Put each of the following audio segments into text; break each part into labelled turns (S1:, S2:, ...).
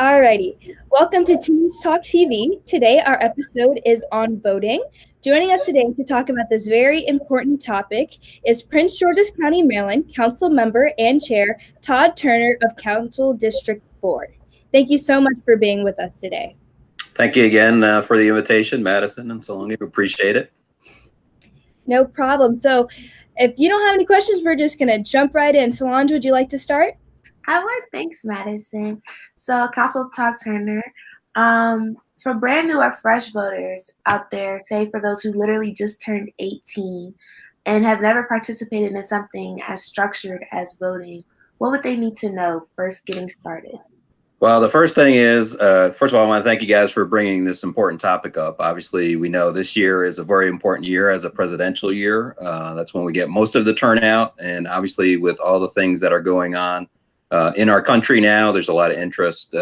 S1: Alrighty, welcome to Teens Talk TV. Today, our episode is on voting. Joining us today to talk about this very important topic is Prince George's County, Maryland Council Member and Chair Todd Turner of Council District 4. Thank you so much for being with us today.
S2: Thank you again for the invitation, Madison and Solange. Appreciate it.
S1: No problem. So, if you don't have any questions, we're just going to jump right in. Solange, would you like to start?
S3: I would. Thanks, Madison. So, Council Todd Turner, for brand new or fresh voters out there, say for those who literally just turned 18 and have never participated in something as structured as voting, what would they need to know first getting started?
S2: Well, the first thing is, first of all, I want to thank you guys for bringing this important topic up. Obviously, we know this year is a very important year as a presidential year. That's when we get most of the turnout. And obviously, with all the things that are going on in our country now, there's a lot of interest.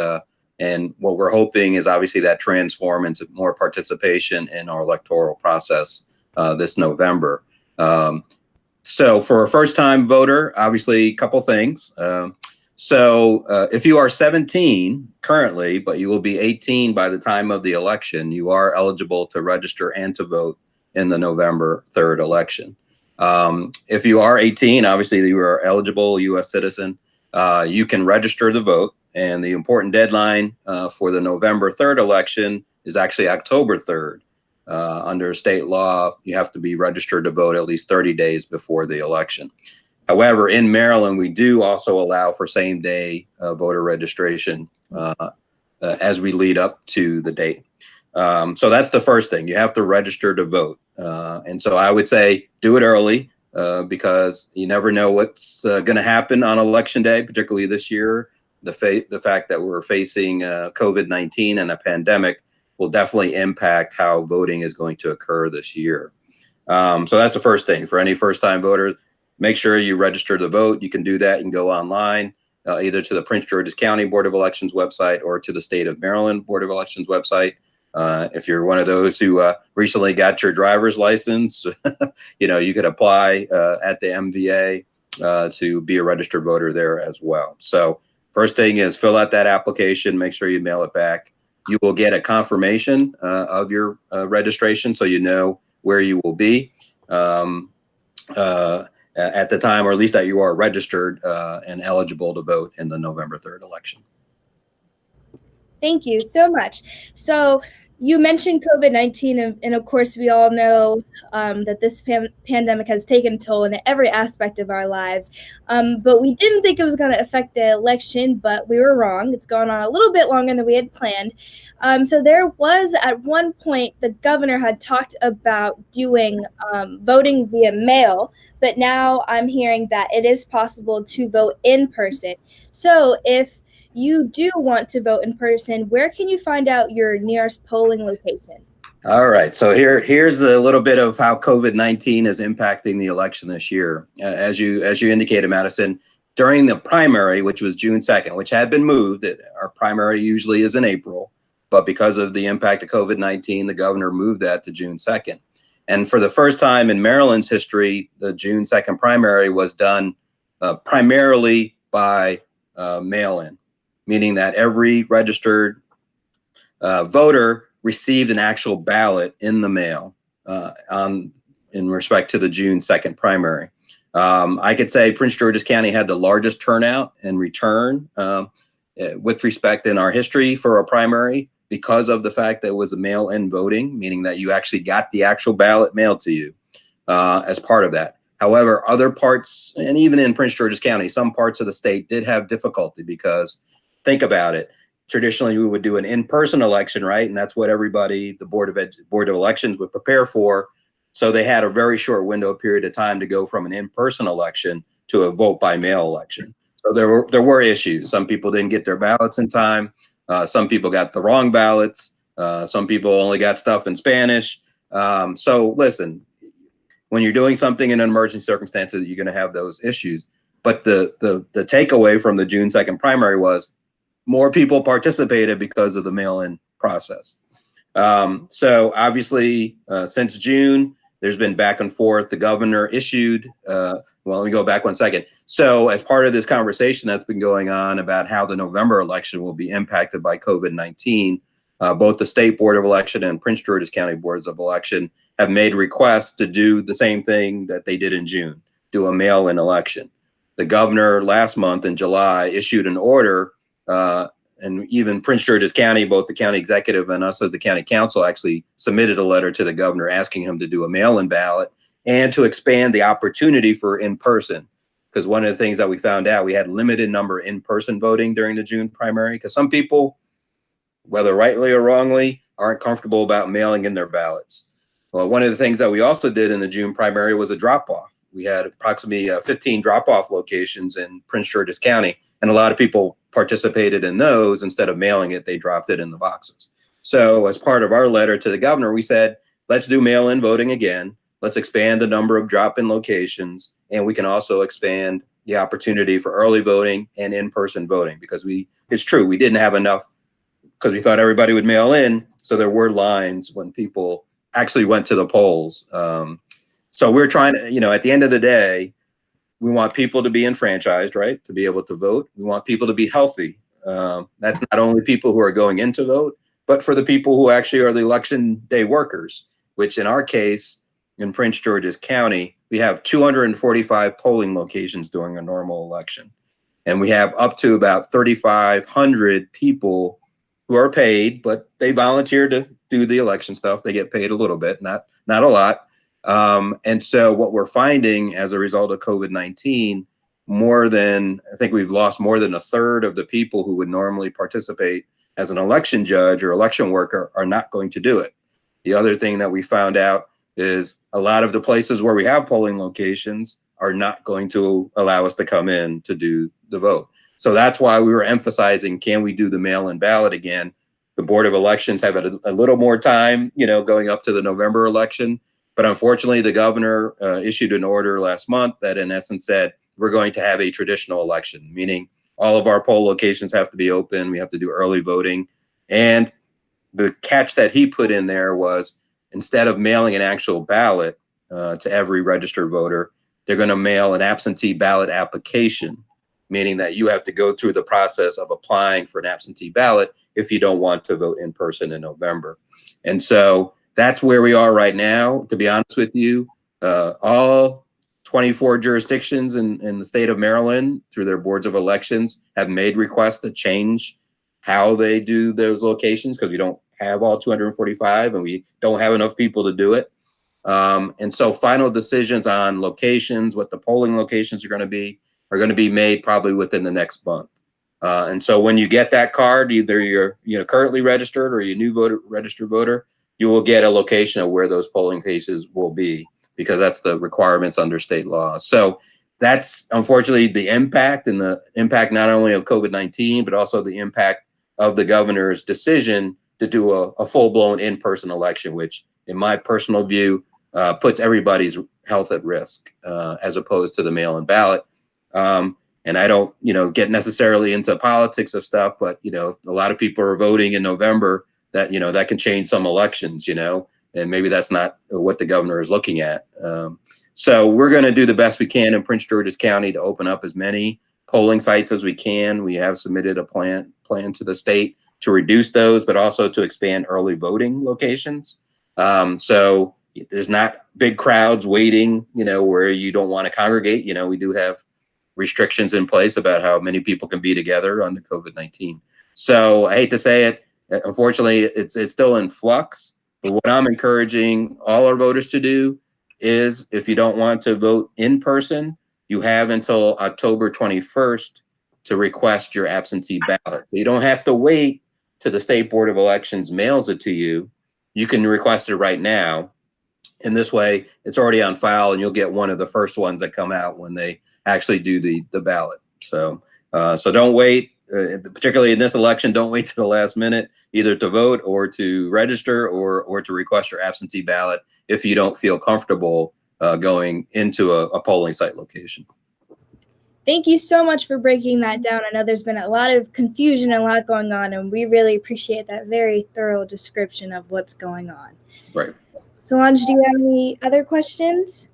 S2: And what we're hoping is obviously that transform into more participation in our electoral process this November. So for a first-time voter, obviously, a couple things. So if you are 17 currently, but you will be 18 by the time of the election, you are eligible to register and to vote in the November 3rd election. If you are 18, obviously you are eligible U.S. citizen, you can register to vote. And the important deadline for the November 3rd election is actually October 3rd. Under state law, you have to be registered to vote at least 30 days before the election. However, in Maryland, we do also allow for same-day voter registration as we lead up to the date. So that's the first thing. You have to register to vote. And so I would say do it early because you never know what's going to happen on Election Day, particularly this year. The fact that we're facing COVID-19 and a pandemic will definitely impact how voting is going to occur this year. So that's the first thing. For any first-time voters, make sure you register to vote. You can do that. You can go online, either to the Prince George's County Board of Elections website or to the State of Maryland Board of Elections website. If you're one of those who recently got your driver's license, you could apply at the MVA to be a registered voter there as well. So first thing is fill out that application. Make sure you mail it back. You will get a confirmation of your registration so you know where you will be. At the time, or at least that you are registered and eligible to vote in the November 3rd election.
S1: Thank you so much. So you mentioned COVID-19, and of course, we all know that this pandemic has taken a toll in every aspect of our lives. But we didn't think it was going to affect the election, but we were wrong. It's gone on a little bit longer than we had planned. So there was, at one point, the governor had talked about doing voting via mail, but now I'm hearing that it is possible to vote in person. So if you do want to vote in person, where can you find out your nearest polling location?
S2: All right. So here's a little bit of how COVID-19 is impacting the election this year. As you indicated, Madison, during the primary, which was June 2nd, which had been moved, our primary usually is in April, but because of the impact of COVID-19, the governor moved that to June 2nd. And for the first time in Maryland's history, the June 2nd primary was done primarily by mail-in, meaning that every registered voter received an actual ballot in the mail in respect to the June 2nd primary. I could say Prince George's County had the largest turnout and return with respect in our history for a primary because of the fact that it was a mail-in voting, meaning that you actually got the actual ballot mailed to you as part of that. However, other parts, and even in Prince George's County, some parts of the state did have difficulty because think about it. Traditionally, we would do an in-person election, right? And that's what everybody, the Board of Elections would prepare for. So they had a very short window period of time to go from an in-person election to a vote by mail election. So there were issues. Some people didn't get their ballots in time. Some people got the wrong ballots. Some people only got stuff in Spanish. So listen, when you're doing something in an emergency circumstances, you're going to have those issues. But the takeaway from the June 2nd primary was more people participated because of the mail-in process. So obviously, since June, there's been back and forth. The governor issued, well, let me go back one second. So as part of this conversation that's been going on about how the November election will be impacted by COVID-19, both the State Board of Election and Prince George's County Boards of Election have made requests to do the same thing that they did in June, do a mail-in election. The governor last month in July issued an order, and even Prince George's County, both the county executive and us as the county council actually submitted a letter to the governor asking him to do a mail-in ballot and to expand the opportunity for in-person. Because one of the things that we found out, we had limited number in-person voting during the June primary, because some people, whether rightly or wrongly, aren't comfortable about mailing in their ballots. Well, one of the things that we also did in the June primary was a drop-off. We had approximately 15 drop-off locations in Prince George's County, and a lot of people participated in those. Instead of mailing it, they dropped it in the boxes. So as part of our letter to the governor, we said, let's do mail-in voting again. Let's expand the number of drop-in locations, and we can also expand the opportunity for early voting and in-person voting, because it's true, we didn't have enough because we thought everybody would mail in. So there were lines when people actually went to the polls. So we're trying to, at the end of the day, we want people to be enfranchised, right? To be able to vote. We want people to be healthy. That's not only people who are going in to vote, but for the people who actually are the election day workers, which in our case, in Prince George's County, we have 245 polling locations during a normal election. And we have up to about 3,500 people who are paid, but they volunteer to do the election stuff. They get paid a little bit, not a lot. And so what we're finding as a result of COVID-19, I think we've lost more than a third of the people who would normally participate as an election judge or election worker are not going to do it. The other thing that we found out is a lot of the places where we have polling locations are not going to allow us to come in to do the vote. So that's why we were emphasizing, can we do the mail-in ballot again? The Board of Elections have a little more time, going up to the November election. But unfortunately, the governor issued an order last month that in essence said, we're going to have a traditional election, meaning all of our poll locations have to be open. We have to do early voting. And the catch that he put in there was, instead of mailing an actual ballot to every registered voter, they're going to mail an absentee ballot application, meaning that you have to go through the process of applying for an absentee ballot if you don't want to vote in person in November. And so that's where we are right now. To be honest with you, all 24 jurisdictions in the state of Maryland, through their boards of elections, have made requests to change how they do those locations, because we don't have all 245 and we don't have enough people to do it. And so final decisions on locations, what the polling locations are going to be made probably within the next month. And so when you get that card, either you're currently registered or you're a new registered voter, you will get a location of where those polling places will be, because that's the requirements under state law. So that's unfortunately the impact, and the impact not only of COVID-19, but also the impact of the governor's decision to do a full-blown in-person election, which in my personal view puts everybody's health at risk as opposed to the mail-in ballot. And I don't, get necessarily into politics of stuff, but, a lot of people are voting in November that, that can change some elections, and maybe that's not what the governor is looking at. So we're going to do the best we can in Prince George's County to open up as many polling sites as we can. We have submitted a plan to the state to reduce those, but also to expand early voting locations. So there's not big crowds waiting, where you don't want to congregate. We do have restrictions in place about how many people can be together under COVID-19. So I hate to say it, unfortunately, it's still in flux. But what I'm encouraging all our voters to do is, if you don't want to vote in person, you have until October 21st to request your absentee ballot. You don't have to wait till the State Board of Elections mails it to you. You can request it right now. In this way, it's already on file, and you'll get one of the first ones that come out when they actually do the ballot. So don't wait, particularly in this election. Don't wait to the last minute, either to vote or to register or to request your absentee ballot if you don't feel comfortable going into a polling site location.
S1: Thank you so much for breaking that down. I know there's been a lot of confusion and a lot going on, and we really appreciate that very thorough description of what's going on.
S2: Right.
S1: Solange, do you have any other questions?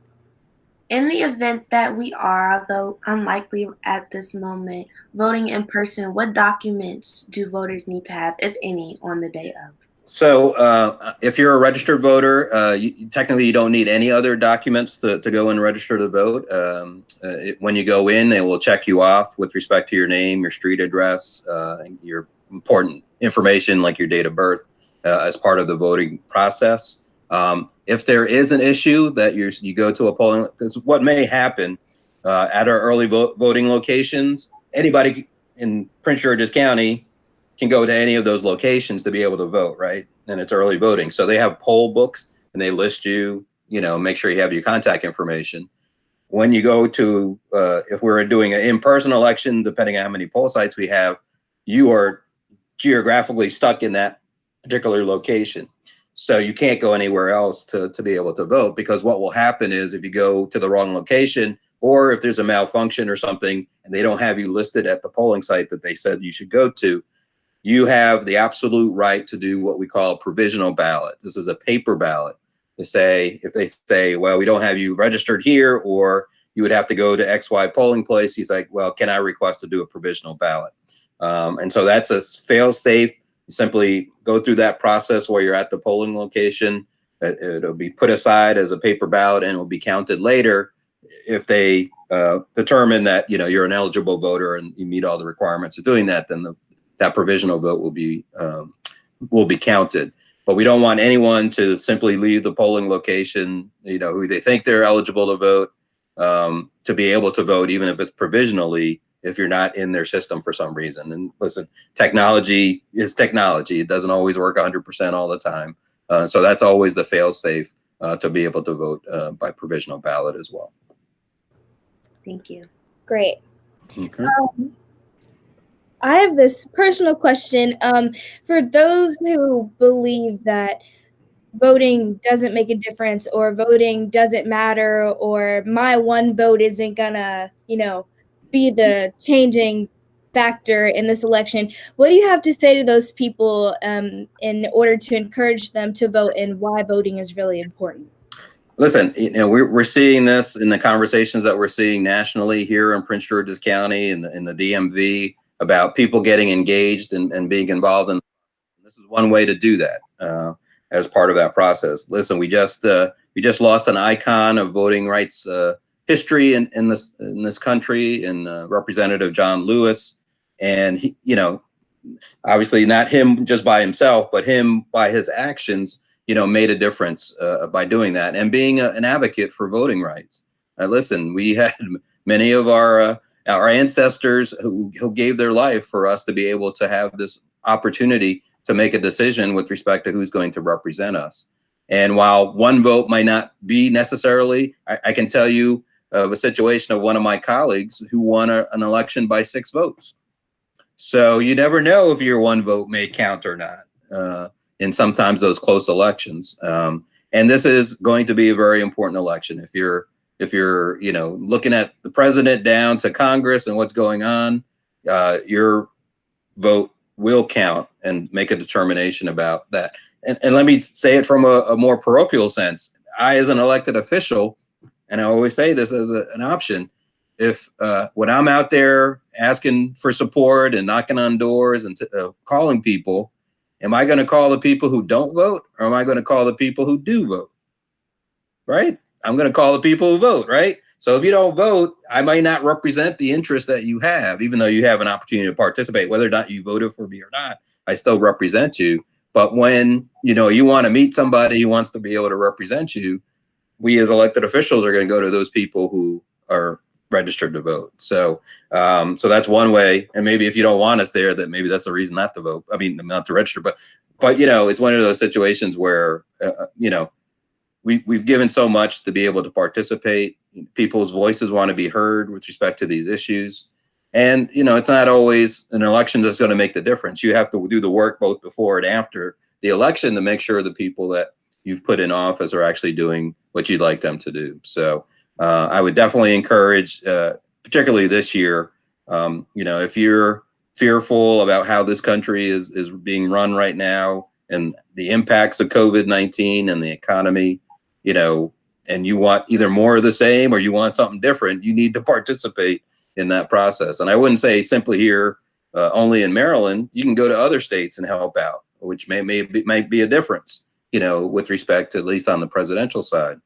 S3: In the event that we are, although unlikely at this moment, voting in person, what documents do voters need to have, if any, on the day of?
S2: So if you're a registered voter, technically you don't need any other documents to go and register to vote. When you go in, they will check you off with respect to your name, your street address, your important information like your date of birth as part of the voting process. If there is an issue that you go to a polling, because what may happen at our early voting locations, anybody in Prince George's County can go to any of those locations to be able to vote, right? And it's early voting. So they have poll books and they list you, make sure you have your contact information. When you go to, if we're doing an in-person election, depending on how many poll sites we have, you are geographically stuck in that particular location. So you can't go anywhere else to be able to vote, because what will happen is if you go to the wrong location, or if there's a malfunction or something and they don't have you listed at the polling site that they said you should go to, you have the absolute right to do what we call a provisional ballot. This is a paper ballot to say, if they say, well, we don't have you registered here, or you would have to go to XY polling place, he's like, well, can I request to do a provisional ballot? And so that's a fail safe. You simply go through that process where you're at the polling location. It'll be put aside as a paper ballot and will be counted later if they determine that you're an eligible voter and you meet all the requirements of doing that. Then that provisional vote will be counted. But we don't want anyone to simply leave the polling location, who they think they're eligible to vote, to be able to vote, even if it's provisionally, if you're not in their system for some reason. And listen, technology is technology. It doesn't always work 100% all the time. So that's always the fail-safe to be able to vote by provisional ballot as well.
S3: Thank you.
S1: Great.
S2: Okay.
S1: I have this personal question. For those who believe that voting doesn't make a difference, or voting doesn't matter, or my one vote isn't gonna, be the changing factor in this election, what do you have to say to those people in order to encourage them to vote, and why voting is really important?
S2: Listen, we're seeing this in the conversations that we're seeing nationally here in Prince George's County and in the DMV about people getting engaged and being involved in. This is one way to do that as part of that process. Listen, we just lost an icon of voting rights history in this country, and Representative John Lewis, and he, obviously not him just by himself, but him by his actions, made a difference by doing that and being an advocate for voting rights. Listen, we had many of our ancestors who gave their life for us to be able to have this opportunity to make a decision with respect to who's going to represent us. And while one vote might not be necessarily, I can tell you of a situation of one of my colleagues who won an election by 6 votes. So you never know if your one vote may count or not in sometimes those close elections. And this is going to be a very important election. If you're looking at the president down to Congress and what's going on, your vote will count and make a determination about that. And let me say it from a more parochial sense. I, as an elected official, and I always say this as an option, if when I'm out there asking for support and knocking on doors and calling people, am I going to call the people who don't vote, or am I going to call the people who do vote? Right? I'm going to call the people who vote, right? So if you don't vote, I might not represent the interest that you have, even though you have an opportunity to participate. Whether or not you voted for me or not, I still represent you. But when you want to meet somebody who wants to be able to represent you, we as elected officials are going to go to those people who are registered to vote. So so that's one way. And maybe if you don't want us there, that maybe that's a reason not to vote. I mean, not to register, but it's one of those situations where we've given so much to be able to participate. People's voices want to be heard with respect to these issues. And, it's not always an election that's going to make the difference. You have to do the work both before and after the election to make sure the people that you've put in office are actually doing what you'd like them to do. So I would definitely encourage, particularly this year, if you're fearful about how this country is being run right now and the impacts of COVID-19 and the economy, and you want either more of the same or you want something different, you need to participate in that process. And I wouldn't say simply here, only in Maryland. You can go to other states and help out, which might be a difference, with respect to, at least on the presidential side.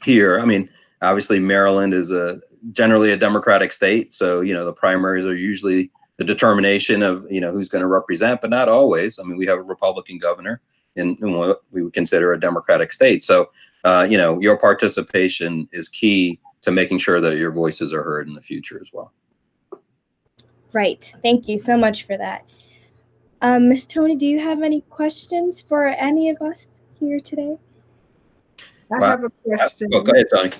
S2: Here, I mean, obviously Maryland is generally a Democratic state, so the primaries are usually the determination of who's going to represent, but not always. I mean, we have a Republican governor in what we would consider a Democratic state. So your participation is key to making sure that your voices are heard in the future as well.
S1: Right. Thank you so much for that. Ms. Tony, do you have any questions for any of us here today?
S4: I have a question.
S2: Oh, go ahead, Tony.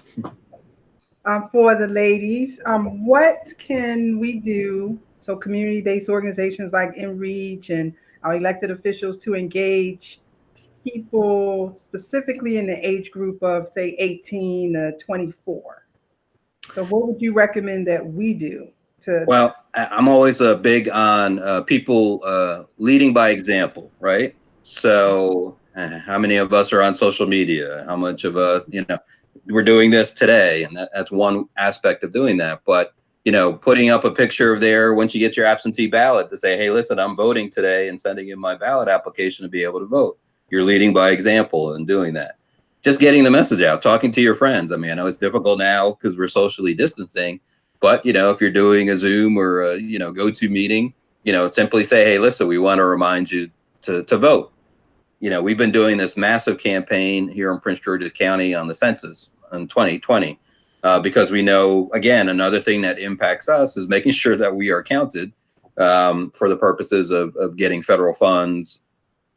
S4: For the ladies, what can we do, so community-based organizations like InReach and our elected officials, to engage people specifically in the age group of, say, 18 to 24? So what would you recommend that we do? Well,
S2: I'm always big on people leading by example, right? So how many of us are on social media? How much of us, we're doing this today, and that's one aspect of doing that. But putting up a picture of there once you get your absentee ballot to say, hey, listen, I'm voting today, and sending in my ballot application to be able to vote. You're leading by example and doing that. Just getting the message out, talking to your friends. I mean, I know it's difficult now because we're socially distancing, but if you're doing a Zoom or a GoTo meeting, simply say, hey, listen, we want to remind you to vote. We've been doing this massive campaign here in Prince George's County on the census in 2020 because we know, again, another thing that impacts us is making sure that we are counted for the purposes of getting federal funds,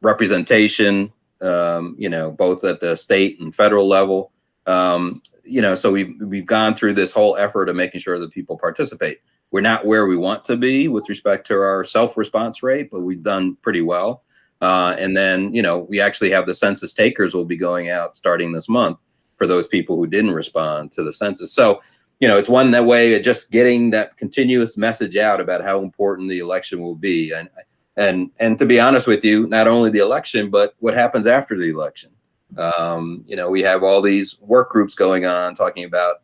S2: representation, both at the state and federal level. So we've gone through this whole effort of making sure that people participate. We're not where we want to be with respect to our self-response rate, but we've done pretty well. And then, we actually have the census takers will be going out starting this month for those people who didn't respond to the census. So, it's one that way of just getting that continuous message out about how important the election will be. And to be honest with you, not only the election, but what happens after the election. We have all these work groups going on talking about,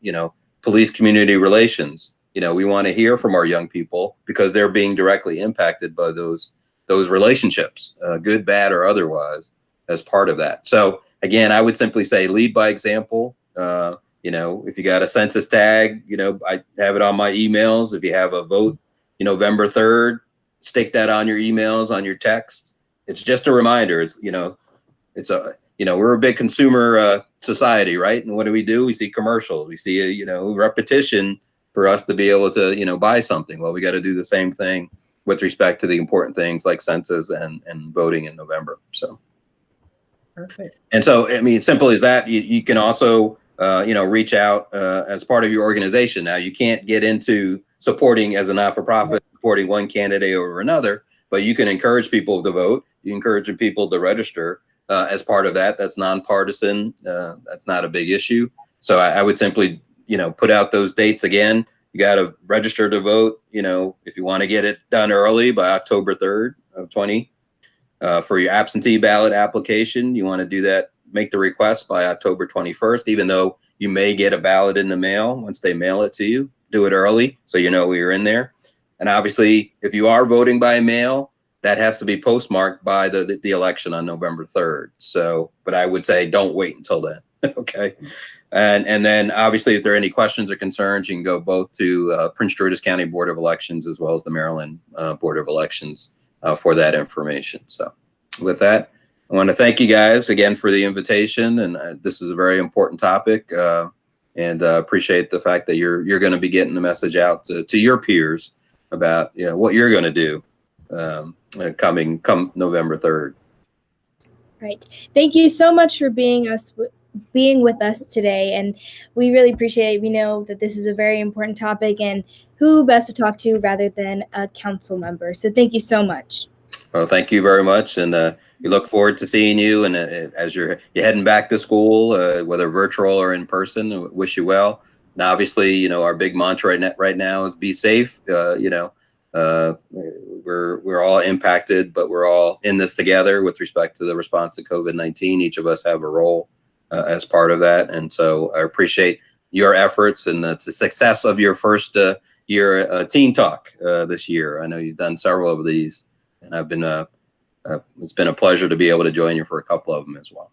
S2: police community relations. We want to hear from our young people because they're being directly impacted by those relationships, good, bad, or otherwise, as part of that. So again, I would simply say lead by example. If you got a census tag, I have it on my emails. If you have a vote, November 3rd, stick that on your emails, on your text. It's just a reminder. We're a big consumer society, right? And what do? We see commercials. We see repetition for us to be able to buy something. Well, we got to do the same thing with respect to the important things like census and voting in November. So,
S4: perfect.
S2: And so, I mean, simple as that. You can also reach out as part of your organization. Now, you can't get into supporting as a not-for-profit, supporting one candidate over another, but you can encourage people to vote. You encourage people to register as part of that. That's nonpartisan. That's not a big issue. So I would simply, put out those dates again. You got to register to vote, if you want to get it done early by October 3rd of 20. For your absentee ballot application, you want to do that, make the request by October 21st, even though you may get a ballot in the mail once they mail it to you. Do it early so you're in there. And obviously, if you are voting by mail, that has to be postmarked by the election on November 3rd. So, but I would say don't wait until then. Okay. And then obviously, if there are any questions or concerns, you can go both to Prince George's County Board of Elections as well as the Maryland Board of Elections for that information. So with that, I want to thank you guys again for the invitation. And this is a very important topic. And appreciate the fact that you're going to be getting the message out to your peers about what you're going to do come November 3rd.
S1: Right. Thank you so much for being with us today, and we really appreciate it. We know that this is a very important topic, and who best to talk to rather than a council member. So thank you so much.
S2: Well, thank you very much, and we look forward to seeing you. And as you're heading back to school, whether virtual or in person, wish you well. And obviously, our big mantra right now is be safe. We're all impacted, but we're all in this together with respect to the response to COVID-19. Each of us have a role. as part of that. And so I appreciate your efforts and the success of your first year Teen Talk this year. I know you've done several of these, and I've been it's been a pleasure to be able to join you for a couple of them as well.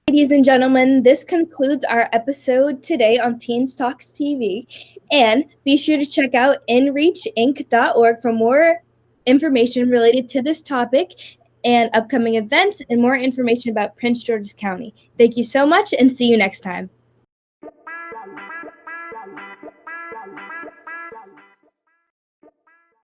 S1: Ladies and gentlemen, this concludes our episode today on Teens Talks TV. And be sure to check out inreachinc.org for more information related to this topic and upcoming events and more information about Prince George's County. Thank you so much and see you next time.